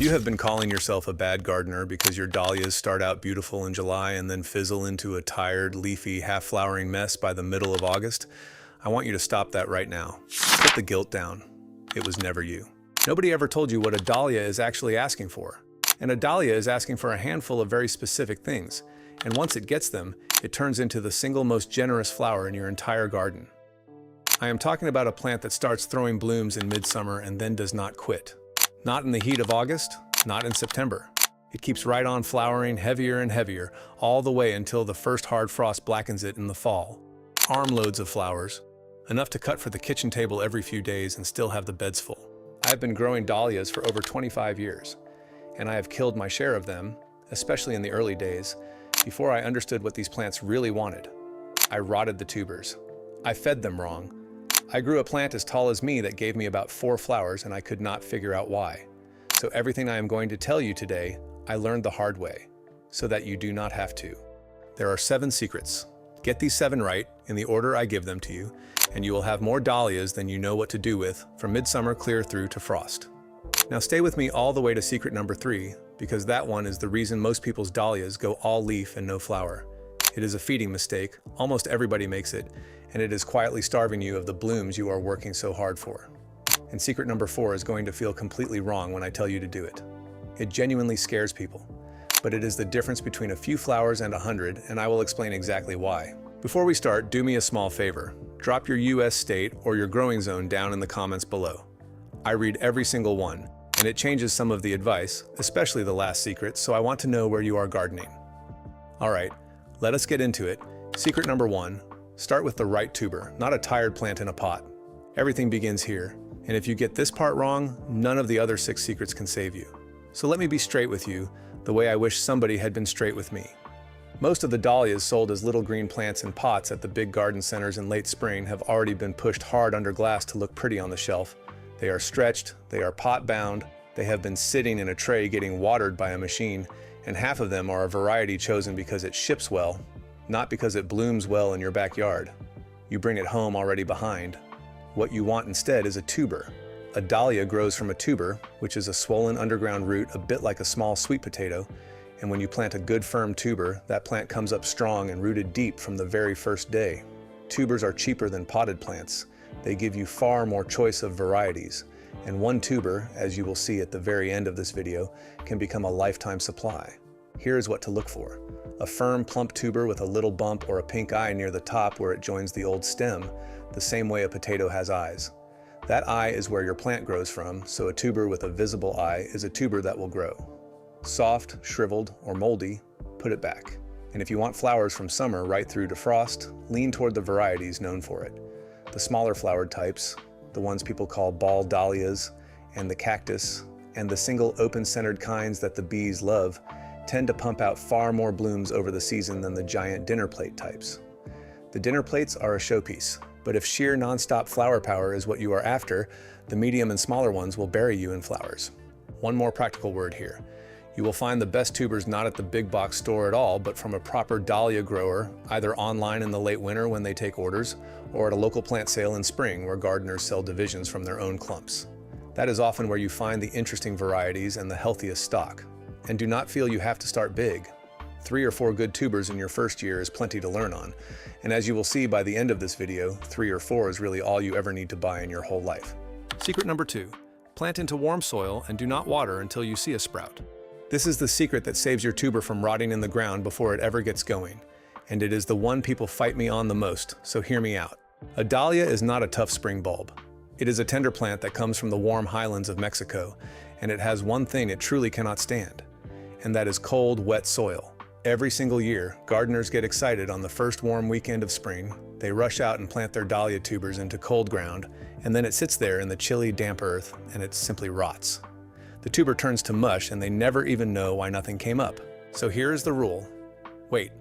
you have been calling yourself a bad gardener because your dahlias start out beautiful in July and then fizzle into a tired, leafy, half-flowering mess by the middle of August, I want you to stop that right now. Put the guilt down. It was never you. Nobody ever told you what a dahlia is actually asking for. And a dahlia is asking for a handful of very specific things. And once it gets them, it turns into the single most generous flower in your entire garden. I am talking about a plant that starts throwing blooms in midsummer and then does not quit. Not in the heat of August, not in September. It keeps right on flowering heavier and heavier, all the way until the first hard frost blackens it in the fall. Armloads of flowers, enough to cut for the kitchen table every few days and still have the beds full. I have been growing dahlias for over 25 years, and I have killed my share of them, especially in the early days, before I understood what these plants really wanted. I rotted the tubers. I fed them wrong. I grew a plant as tall as me that gave me about 4 flowers, and I could not figure out why. So everything I am going to tell you today, I learned the hard way, so that you do not have to. There are 7 secrets. Get these 7 right, in the order I give them to you, and you will have more dahlias than you know what to do with, from midsummer clear through to frost. Now stay with me all the way to secret number 3, because that one is the reason most people's dahlias go all leaf and no flower. It is a feeding mistake, almost everybody makes it, and it is quietly starving you of the blooms you are working so hard for. And secret number 4 is going to feel completely wrong when I tell you to do it. It genuinely scares people, but it is the difference between a few flowers and 100, and I will explain exactly why. Before we start, do me a small favor. Drop your US state or your growing zone down in the comments below. I read every single one, and it changes some of the advice, especially the last secret, so I want to know where you are gardening. Alright, let us get into it. Secret number 1, start with the right tuber, not a tired plant in a pot. Everything begins here, and if you get this part wrong, none of the other 6 secrets can save you. So let me be straight with you, the way I wish somebody had been straight with me. Most of the dahlias sold as little green plants in pots at the big garden centers in late spring have already been pushed hard under glass to look pretty on the shelf. They are stretched, they are pot-bound, they have been sitting in a tray getting watered by a machine, and half of them are a variety chosen because it ships well, not because it blooms well in your backyard. You bring it home already behind. What you want instead is a tuber. A dahlia grows from a tuber, which is a swollen underground root a bit like a small sweet potato, and when you plant a good firm tuber, that plant comes up strong and rooted deep from the very first day. Tubers are cheaper than potted plants. They give you far more choice of varieties, and one tuber, as you will see at the very end of this video, can become a lifetime supply. Here is what to look for. A firm, plump tuber with a little bump or a pink eye near the top where it joins the old stem, the same way a potato has eyes. That eye is where your plant grows from, so a tuber with a visible eye is a tuber that will grow. Soft, shriveled, or moldy, put it back. And if you want flowers from summer right through to frost, lean toward the varieties known for it. The smaller flowered types, the ones people call ball dahlias, and the cactus, and the single open-centered kinds that the bees love, tend to pump out far more blooms over the season than the giant dinner plate types. The dinner plates are a showpiece, but if sheer nonstop flower power is what you are after, the medium and smaller ones will bury you in flowers. One more practical word here. You will find the best tubers not at the big box store at all, but from a proper dahlia grower, either online in the late winter when they take orders, or at a local plant sale in spring where gardeners sell divisions from their own clumps. That is often where you find the interesting varieties and the healthiest stock. And do not feel you have to start big. 3 or 4 good tubers in your first year is plenty to learn on. And as you will see by the end of this video, 3 or 4 is really all you ever need to buy in your whole life. Secret number 2, plant into warm soil and do not water until you see a sprout. This is the secret that saves your tuber from rotting in the ground before it ever gets going. And it is the one people fight me on the most, so hear me out. A dahlia is not a tough spring bulb. It is a tender plant that comes from the warm highlands of Mexico, and it has one thing it truly cannot stand, and that is cold, wet soil. Every single year, gardeners get excited on the first warm weekend of spring. They rush out and plant their dahlia tubers into cold ground, and then it sits there in the chilly, damp earth, and it simply rots. The tuber turns to mush, and they never even know why nothing came up. So here is the rule. Wait.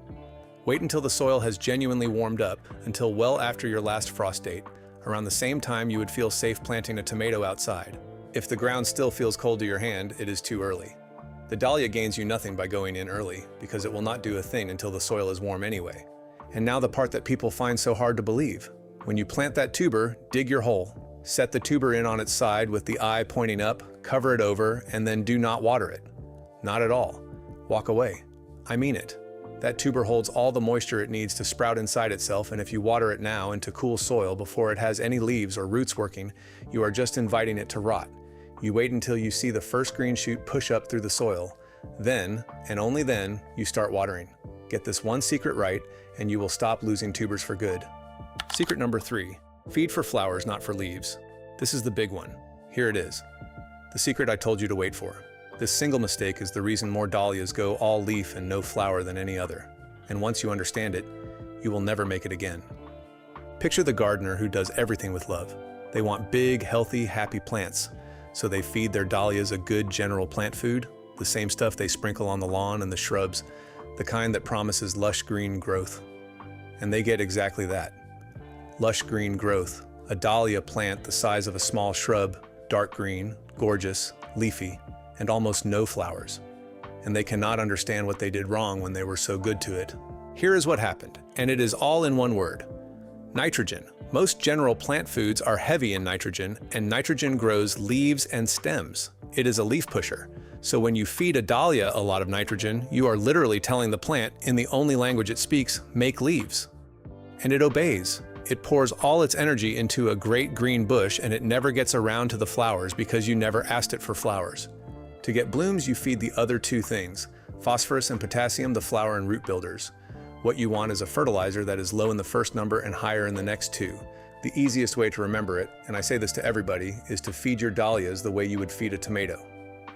Wait until the soil has genuinely warmed up, until well after your last frost date, around the same time you would feel safe planting a tomato outside. If the ground still feels cold to your hand, it is too early. The dahlia gains you nothing by going in early, because it will not do a thing until the soil is warm anyway. And now the part that people find so hard to believe. When you plant that tuber, dig your hole. Set the tuber in on its side with the eye pointing up, cover it over, and then do not water it. Not at all. Walk away. I mean it. That tuber holds all the moisture it needs to sprout inside itself, and if you water it now into cool soil before it has any leaves or roots working, you are just inviting it to rot. You wait until you see the first green shoot push up through the soil. Then, and only then, you start watering. Get this one secret right, and you will stop losing tubers for good. Secret number 3. Feed for flowers, not for leaves. This is the big one. Here it is. The secret I told you to wait for. This single mistake is the reason more dahlias go all leaf and no flower than any other. And once you understand it, you will never make it again. Picture the gardener who does everything with love. They want big, healthy, happy plants. So they feed their dahlias a good general plant food, the same stuff they sprinkle on the lawn and the shrubs, the kind that promises lush green growth. And they get exactly that. Lush green growth, a dahlia plant the size of a small shrub, dark green, gorgeous, leafy, and almost no flowers. And they cannot understand what they did wrong when they were so good to it. Here is what happened, and it is all in one word. Nitrogen. Most general plant foods are heavy in nitrogen, and nitrogen grows leaves and stems. It is a leaf pusher. So when you feed a dahlia a lot of nitrogen, you are literally telling the plant, in the only language it speaks, make leaves. And it obeys. It pours all its energy into a great green bush, and it never gets around to the flowers because you never asked it for flowers. To get blooms, you feed the other two things, phosphorus and potassium, the flower and root builders. What you want is a fertilizer that is low in the first number and higher in the next two. The easiest way to remember it, and I say this to everybody, is to feed your dahlias the way you would feed a tomato.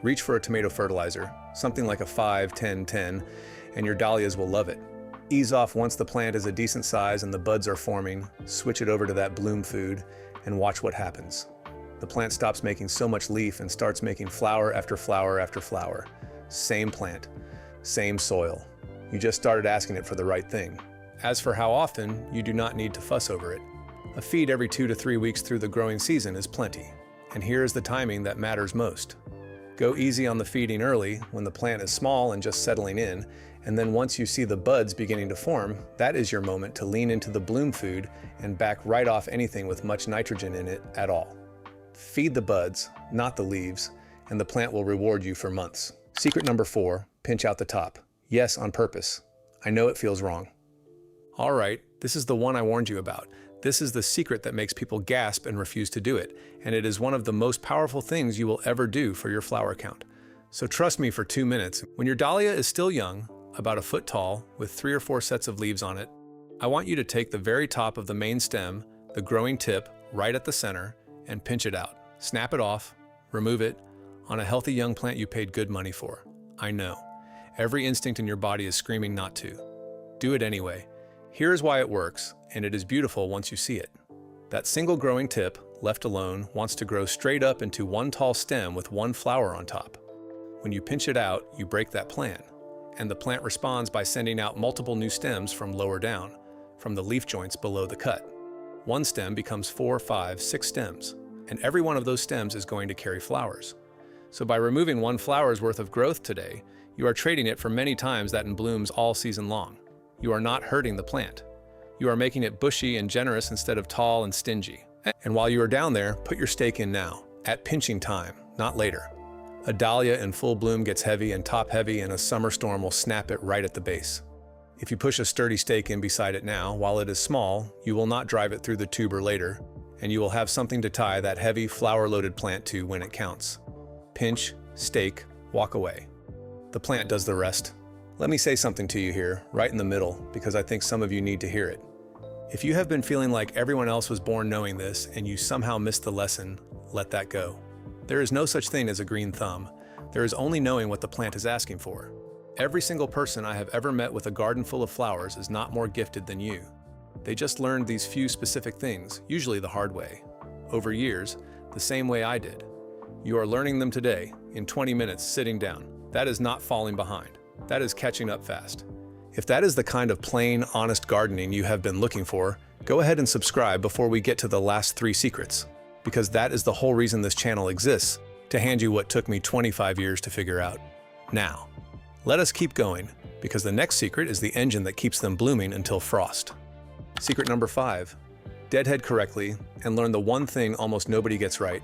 Reach for a tomato fertilizer, something like a 5-10-10, and your dahlias will love it. Ease off once the plant is a decent size and the buds are forming, switch it over to that bloom food, and watch what happens. The plant stops making so much leaf and starts making flower after flower after flower. Same plant, same soil. You just started asking it for the right thing. As for how often, you do not need to fuss over it. A feed every 2 to 3 weeks through the growing season is plenty. And here is the timing that matters most. Go easy on the feeding early, when the plant is small and just settling in, and then once you see the buds beginning to form, that is your moment to lean into the bloom food and back right off anything with much nitrogen in it at all. Feed the buds, not the leaves, and the plant will reward you for months. Secret number 4, pinch out the top. Yes, on purpose. I know it feels wrong. All right, this is the one I warned you about. This is the secret that makes people gasp and refuse to do it, and it is one of the most powerful things you will ever do for your flower count. So trust me for 2 minutes. When your dahlia is still young, about a foot tall, with 3 or 4 sets of leaves on it, I want you to take the very top of the main stem, the growing tip, right at the center, and pinch it out. Snap it off, remove it, on a healthy young plant you paid good money for. I know. Every instinct in your body is screaming not to. Do it anyway. Here is why it works, and it is beautiful once you see it. That single growing tip, left alone, wants to grow straight up into one tall stem with one flower on top. When you pinch it out, you break that plan, and the plant responds by sending out multiple new stems from lower down, from the leaf joints below the cut. One stem becomes 4, 5, 6 stems, and every one of those stems is going to carry flowers. So by removing one flower's worth of growth today, you are trading it for many times that in blooms all season long. You are not hurting the plant. You are making it bushy and generous instead of tall and stingy. And while you are down there, put your stake in now, at pinching time, not later. A dahlia in full bloom gets heavy and top heavy, and a summer storm will snap it right at the base. If you push a sturdy stake in beside it now, while it is small, you will not drive it through the tuber later, and you will have something to tie that heavy, flower-loaded plant to when it counts. Pinch, stake, walk away. The plant does the rest. Let me say something to you here, right in the middle, because I think some of you need to hear it. If you have been feeling like everyone else was born knowing this and you somehow missed the lesson, let that go. There is no such thing as a green thumb. There is only knowing what the plant is asking for. Every single person I have ever met with a garden full of flowers is not more gifted than you. They just learned these few specific things, usually the hard way. Over years, the same way I did. You are learning them today, in 20 minutes, sitting down. That is not falling behind. That is catching up fast. If that is the kind of plain, honest gardening you have been looking for, go ahead and subscribe before we get to the last 3 secrets, because that is the whole reason this channel exists, to hand you what took me 25 years to figure out. Now, let us keep going, because the next secret is the engine that keeps them blooming until frost. Secret number 5, deadhead correctly and learn the one thing almost nobody gets right.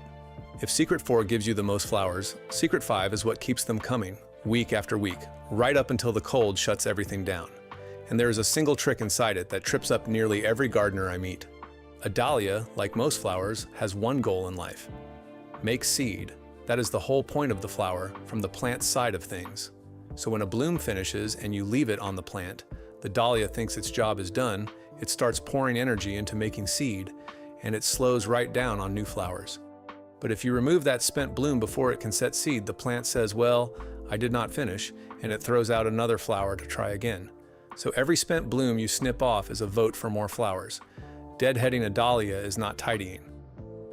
If Secret 4 gives you the most flowers, Secret 5 is what keeps them coming, week after week, right up until the cold shuts everything down. And there is a single trick inside it that trips up nearly every gardener I meet. A dahlia, like most flowers, has one goal in life: make seed. That is the whole point of the flower, from the plant side of things. So when a bloom finishes and you leave it on the plant, the dahlia thinks its job is done, it starts pouring energy into making seed, and it slows right down on new flowers. But if you remove that spent bloom before it can set seed, the plant says, well, I did not finish, and it throws out another flower to try again. So every spent bloom you snip off is a vote for more flowers. Deadheading a dahlia is not tidying.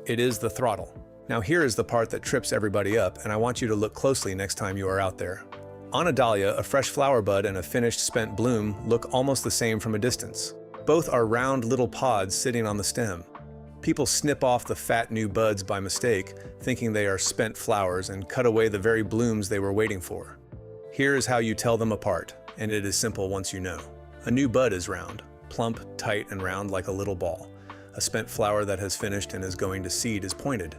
It is the throttle. Now here is the part that trips everybody up, and I want you to look closely next time you are out there. On a dahlia, a fresh flower bud and a finished spent bloom look almost the same from a distance. Both are round little pods sitting on the stem. People snip off the fat new buds by mistake, thinking they are spent flowers, and cut away the very blooms they were waiting for. Here is how you tell them apart, and it is simple once you know. A new bud is round, plump, tight, and round like a little ball. A spent flower that has finished and is going to seed is pointed.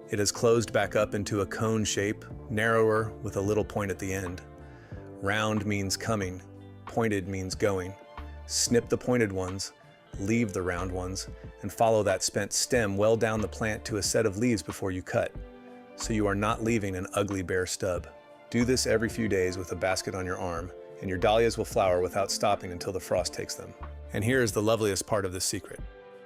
It has closed back up into a cone shape, narrower with a little point at the end. Round means coming, pointed means going. Snip the pointed ones, leave the round ones, and follow that spent stem well down the plant to a set of leaves before you cut, so you are not leaving an ugly bare stub. Do this every few days with a basket on your arm, and your dahlias will flower without stopping until the frost takes them. And here is the loveliest part of this secret.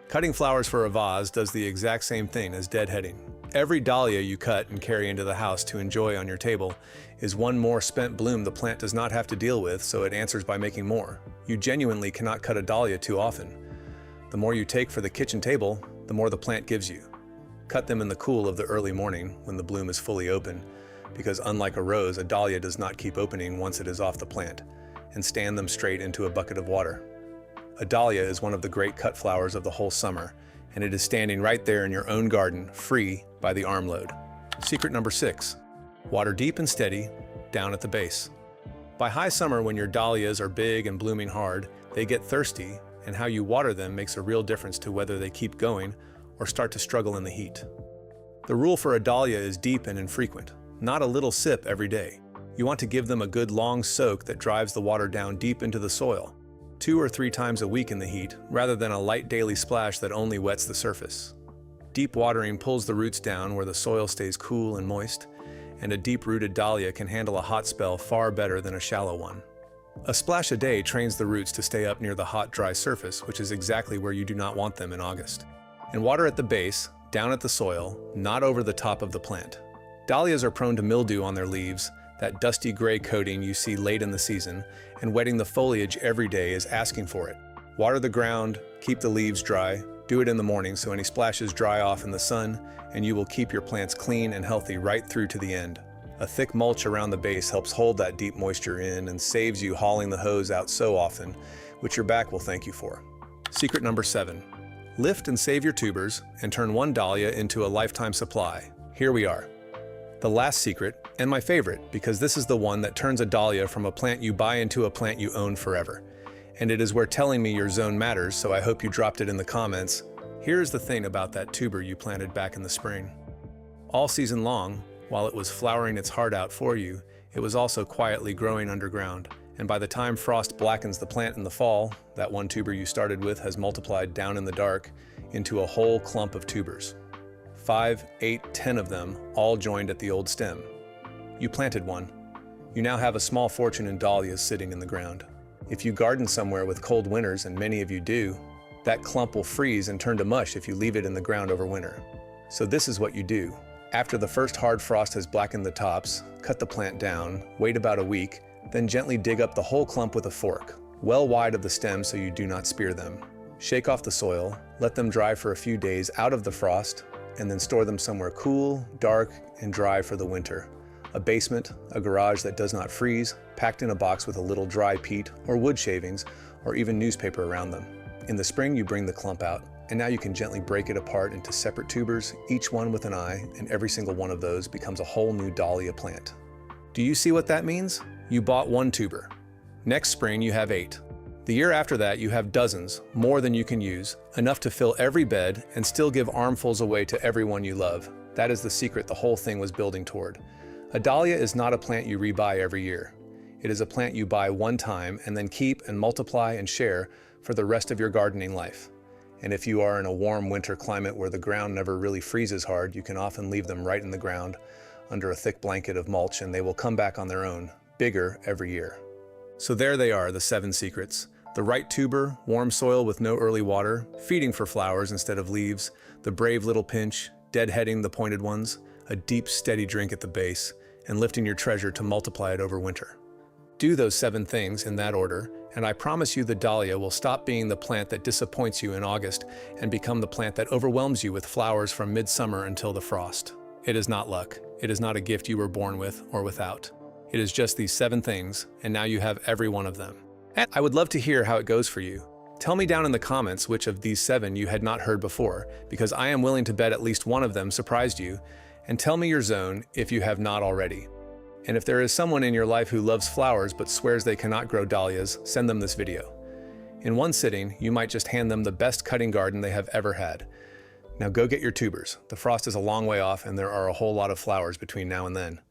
Cutting flowers for a vase does the exact same thing as deadheading. Every dahlia you cut and carry into the house to enjoy on your table is one more spent bloom the plant does not have to deal with, so it answers by making more. You genuinely cannot cut a dahlia too often. The more you take for the kitchen table, the more the plant gives you. Cut them in the cool of the early morning when the bloom is fully open, because unlike a rose, a dahlia does not keep opening once it is off the plant, and stand them straight into a bucket of water. A dahlia is one of the great cut flowers of the whole summer, and it is standing right there in your own garden, free by the armload. Secret number 6, water deep and steady, down at the base. By high summer, when your dahlias are big and blooming hard, they get thirsty, and how you water them makes a real difference to whether they keep going or start to struggle in the heat. The rule for a dahlia is deep and infrequent, not a little sip every day. You want to give them a good long soak that drives the water down deep into the soil, 2 or 3 times a week in the heat, rather than a light daily splash that only wets the surface. Deep watering pulls the roots down where the soil stays cool and moist, and a deep-rooted dahlia can handle a hot spell far better than a shallow one. A splash a day trains the roots to stay up near the hot, dry surface, which is exactly where you do not want them in August. And water at the base, down at the soil, not over the top of the plant. Dahlias are prone to mildew on their leaves, that dusty gray coating you see late in the season, and wetting the foliage every day is asking for it. Water the ground, keep the leaves dry, do it in the morning so any splashes dry off in the sun, and you will keep your plants clean and healthy right through to the end. A thick mulch around the base helps hold that deep moisture in and saves you hauling the hose out so often, which your back will thank you for. Secret number 7. Lift and save your tubers and turn one dahlia into a lifetime supply. Here we are. The last secret, and my favorite, because this is the one that turns a dahlia from a plant you buy into a plant you own forever. And it is where telling me your zone matters, so I hope you dropped it in the comments. Here's the thing about that tuber you planted back in the spring. All season long, while it was flowering its heart out for you, it was also quietly growing underground. And by the time frost blackens the plant in the fall, that one tuber you started with has multiplied down in the dark into a whole clump of tubers. 5, 8, 10 of them, all joined at the old stem. You planted one. You now have a small fortune in dahlias sitting in the ground. If you garden somewhere with cold winters, and many of you do, that clump will freeze and turn to mush if you leave it in the ground over winter. So this is what you do. After the first hard frost has blackened the tops, cut the plant down, wait about a week, then gently dig up the whole clump with a fork, well wide of the stem so you do not spear them. Shake off the soil, let them dry for a few days out of the frost, and then store them somewhere cool, dark, and dry for the winter. A basement, a garage that does not freeze, packed in a box with a little dry peat or wood shavings, or even newspaper around them. In the spring, you bring the clump out, and now you can gently break it apart into separate tubers, each one with an eye, and every single one of those becomes a whole new dahlia plant. Do you see what that means? You bought one tuber. Next spring, you have 8. The year after that, you have dozens, more than you can use, enough to fill every bed and still give armfuls away to everyone you love. That is the secret the whole thing was building toward. A dahlia is not a plant you rebuy every year. It is a plant you buy one time and then keep and multiply and share for the rest of your gardening life. And if you are in a warm winter climate where the ground never really freezes hard, you can often leave them right in the ground under a thick blanket of mulch and they will come back on their own, bigger every year. So there they are, the 7 secrets. The right tuber, warm soil with no early water, feeding for flowers instead of leaves, the brave little pinch, deadheading the pointed ones, a deep, steady drink at the base, and lifting your treasure to multiply it over winter. Do those 7 things in that order, and I promise you the dahlia will stop being the plant that disappoints you in August and become the plant that overwhelms you with flowers from midsummer until the frost. It is not luck. It is not a gift you were born with or without. It is just these 7 things, and now you have every one of them. And I would love to hear how it goes for you. Tell me down in the comments which of these 7 you had not heard before, because I am willing to bet at least one of them surprised you, and tell me your zone if you have not already. And if there is someone in your life who loves flowers but swears they cannot grow dahlias, send them this video. In one sitting, you might just hand them the best cutting garden they have ever had. Now go get your tubers. The frost is a long way off and there are a whole lot of flowers between now and then.